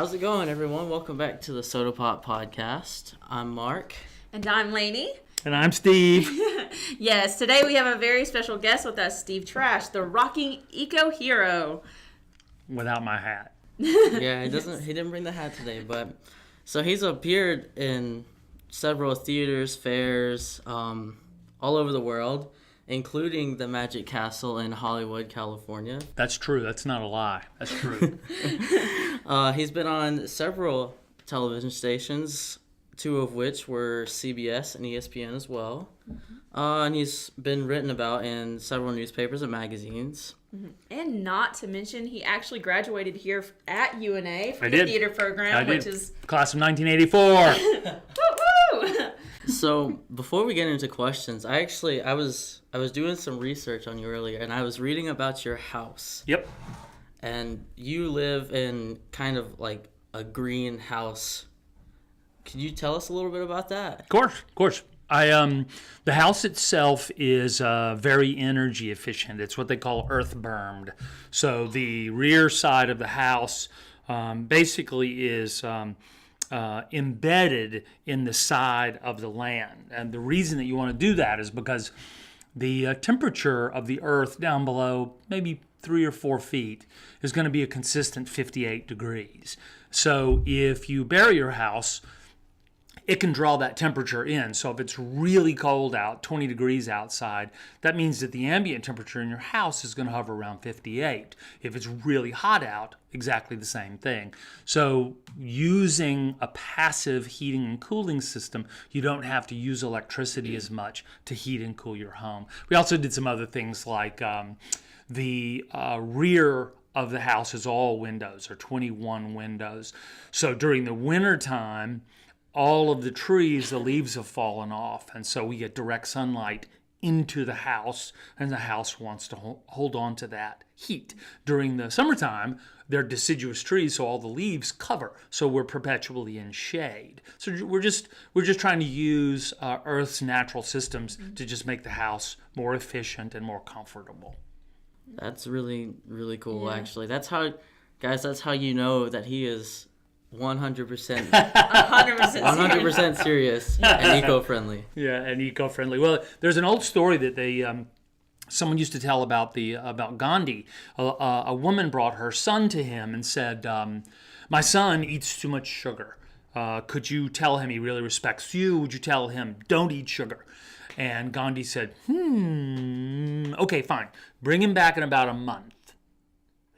How's it going, everyone? Welcome back to the SOTA podcast. I'm Mark. And I'm Laney. And I'm Steve. Yes, today we have a very special guest with us, Steve Trash, the Rockin Eco Hero. Without my hat. Yeah, he didn't bring the hat today, but so he's appeared in several theaters, fairs, all over the world, including the Magic Castle in Hollywood, California. That's true. That's not a lie. That's true. He's been on several television stations, two of which were CBS and ESPN as well. And he's been written about in several newspapers and magazines. And not to mention, he actually graduated here at UNA from I the did. theater program, which is... Class of 1984. Woo-hoo! So before we get into questions, I was doing some research on you earlier, and I was reading about your house. Yep. And you live in kind of like a green house. Could you tell us a little bit about that? Of course. The house itself is very energy efficient. It's what they call earth bermed. So the rear side of the house basically is embedded in the side of the land. And the reason that you want to do that is because the temperature of the earth down below, maybe 3 or 4 feet, is going to be a consistent 58 degrees. So if you bury your house, it can draw that temperature in. So if it's really cold out, 20 degrees outside, that means that the ambient temperature in your house is going to hover around 58. If it's really hot out, exactly the same thing. So using a passive heating and cooling system, you don't have to use electricity as much to heat and cool your home. We also did some other things like the rear of the house is all windows, or 21 windows. So during the winter time, all of the trees, the leaves have fallen off, and so we get direct sunlight into the house, and the house wants to hold on to that heat. During the summertime, they're deciduous trees, so all the leaves cover, so we're perpetually in shade. So we're just trying to use Earth's natural systems to just make the house more efficient and more comfortable. That's really, really cool, Yeah. actually. That's how you know that he is 100% 100% serious and eco-friendly. Yeah, and eco-friendly. Well, there's an old story that someone used to tell about Gandhi. A woman brought her son to him and said, "My son eats too much sugar. Could you tell him he really respects you? Would you tell him don't eat sugar?" And Gandhi said, "Okay, fine. Bring him back in about a month."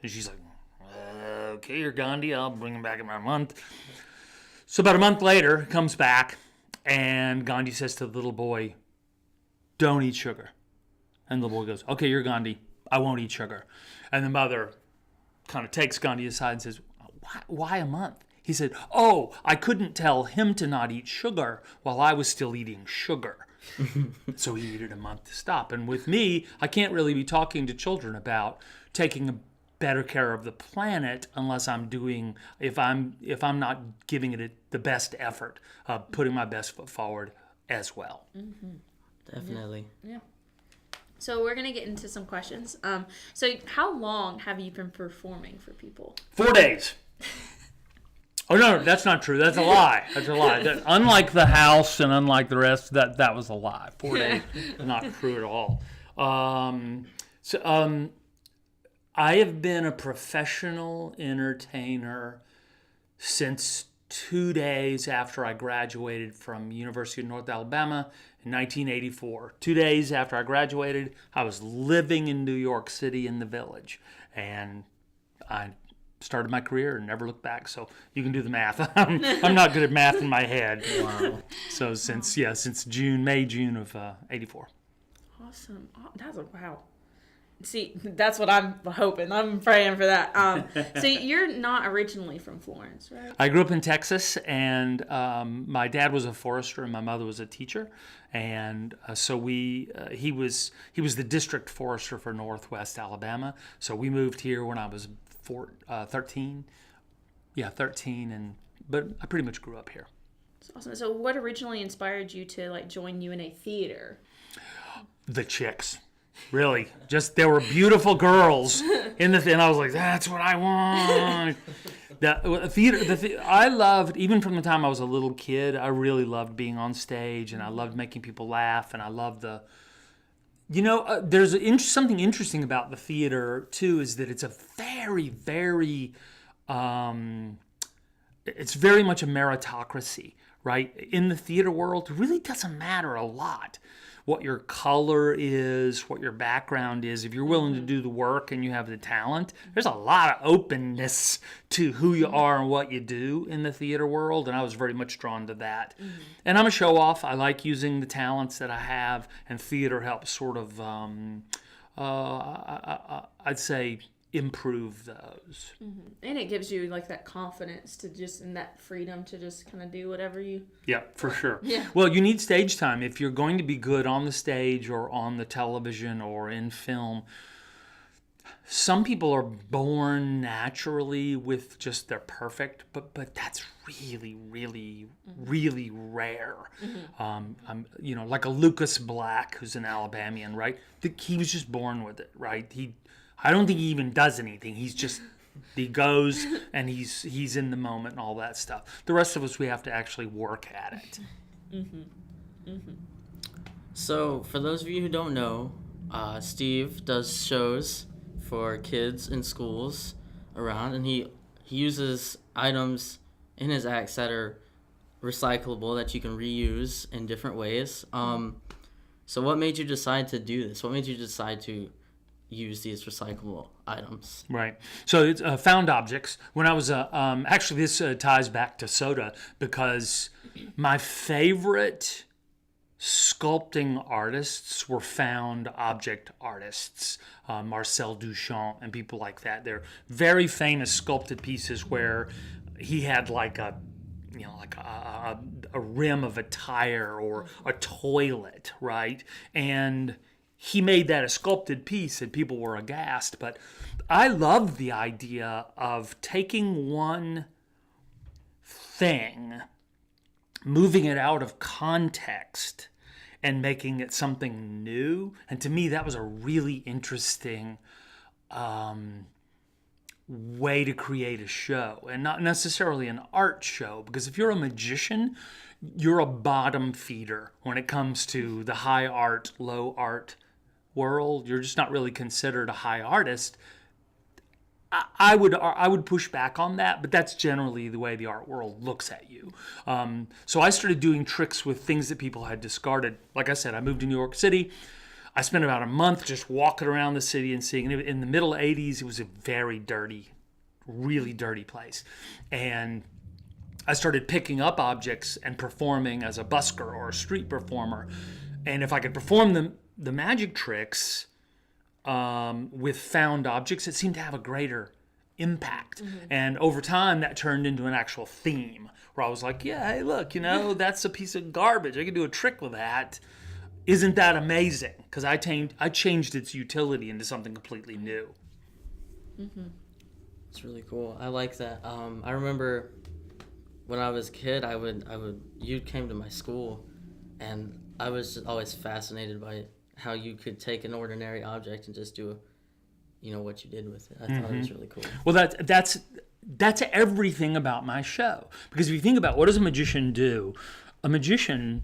And she's like, "Okay, you're Gandhi. I'll bring him back in about a month." So about a month later, he comes back, and Gandhi says to the little boy, "Don't eat sugar." And the little boy goes, "Okay, you're Gandhi. I won't eat sugar." And the mother kind of takes Gandhi aside and says, "Why a month?" He said, "Oh, I couldn't tell him to not eat sugar while I was still eating sugar." So he needed a month to stop. And with me, I can't really be talking to children about taking better care of the planet unless if I'm not giving it the best effort, putting my best foot forward as well. Definitely. Yeah. So we're going to get into some questions. So how long have you been performing for people? 4 days. Oh, no, that's not true. That's a lie. Unlike the house and unlike the rest, that was a lie. 4 days, not true at all. I have been a professional entertainer since 2 days after I graduated from University of North Alabama in 1984. 2 days after I graduated, I was living in New York City in the Village, and I started my career and never looked back. So you can do the math. I'm not good at math in my head. Wow. So since June of 84. Awesome. Oh, that's a wow. See, that's what I'm hoping. I'm praying for that. So you're not originally from Florence, right? I grew up in Texas, and my dad was a forester and my mother was a teacher, and so he was the district forester for Northwest Alabama. So we moved here when I was 13. Yeah, 13, but I pretty much grew up here. That's awesome. So what originally inspired you to join UNA Theater? The chicks. Really, just there were beautiful girls in the thing. I was like, that's what I want. The theater, I loved, even from the time I was a little kid, I really loved being on stage, and I loved making people laugh, and I loved there's something interesting about the theater, too, is that it's a very, very, it's very much a meritocracy, right? In the theater world, it really doesn't matter a lot what your color is, what your background is. If you're willing to do the work and you have the talent, there's a lot of openness to who you are and what you do in the theater world, and I was very much drawn to that. And I'm a show-off. I like using the talents that I have, and theater helps sort of, I'd say, improve those. And it gives you like that confidence to just, and that freedom to just kind of do whatever you. Yeah, for sure. Yeah. Well, you need stage time if you're going to be good on the stage or on the television or in film. Some people are born naturally with just they're perfect, but that's really, really, really rare. Like a Lucas Black, who's an Alabamian, right? He was just born with it, right? I don't think he even does anything. He goes and he's in the moment and all that stuff. The rest of us, we have to actually work at it. So, for those of you who don't know, Steve does shows for kids in schools around, and he uses items in his acts that are recyclable that you can reuse in different ways. So, what made you decide to do this? What made you decide to use these recyclable items? Right. So it's found objects. When I was actually this ties back to SOTA, because my favorite sculpting artists were found object artists, Marcel Duchamp and people like that. They're very famous sculpted pieces where he had like a rim of a tire or a toilet, right? And he made that a sculpted piece and people were aghast. But I love the idea of taking one thing, moving it out of context, and making it something new. And to me, that was a really interesting way to create a show, and not necessarily an art show, because if you're a magician, you're a bottom feeder when it comes to the high art, low art world. You're just not really considered a high artist. I would push back on that, but that's generally the way the art world looks at you. So I started doing tricks with things that people had discarded. Like I said, I moved to New York City. I spent about a month just walking around the city and seeing. In the middle 80s, it was a very dirty, really dirty place. And I started picking up objects and performing as a busker or a street performer. And if I could perform the magic tricks with found objects, it seemed to have a greater impact. And over time, that turned into an actual theme where I was like, yeah, hey, look, that's a piece of garbage. I could do a trick with that. Isn't that amazing? Because I changed its utility into something completely new. It's really cool. I like that. I remember when I was a kid, you came to my school, and I was just always fascinated by how you could take an ordinary object and just do, what you did with it. I thought it was really cool. Well, that's everything about my show. Because if you think about what does a magician do, a magician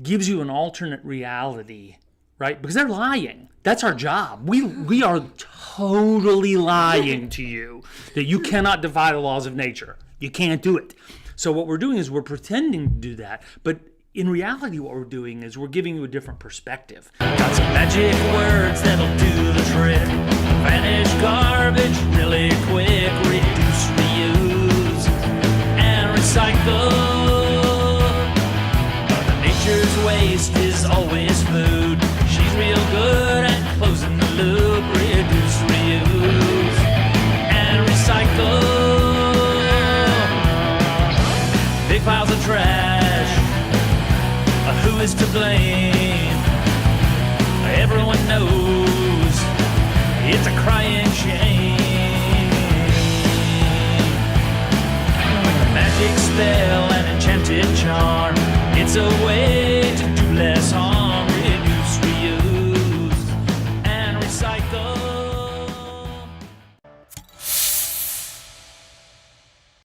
gives you an alternate reality, right? Because they're lying. That's our job. We are totally lying to you that you cannot defy the laws of nature. You can't do it. So what we're doing is we're pretending to do that, but in reality what we're doing is we're giving you a different perspective. Got some magic words that'll do the trick. Vanish garbage really quick. Reduce, reuse, and recycle. Nature's waste is always food. She's real good at closing the loop. Reduce, reuse, and recycle. Big piles of trash. Who is to blame? Everyone knows it's a crying shame. Magic spell and enchanted charm. It's a way to do less harm.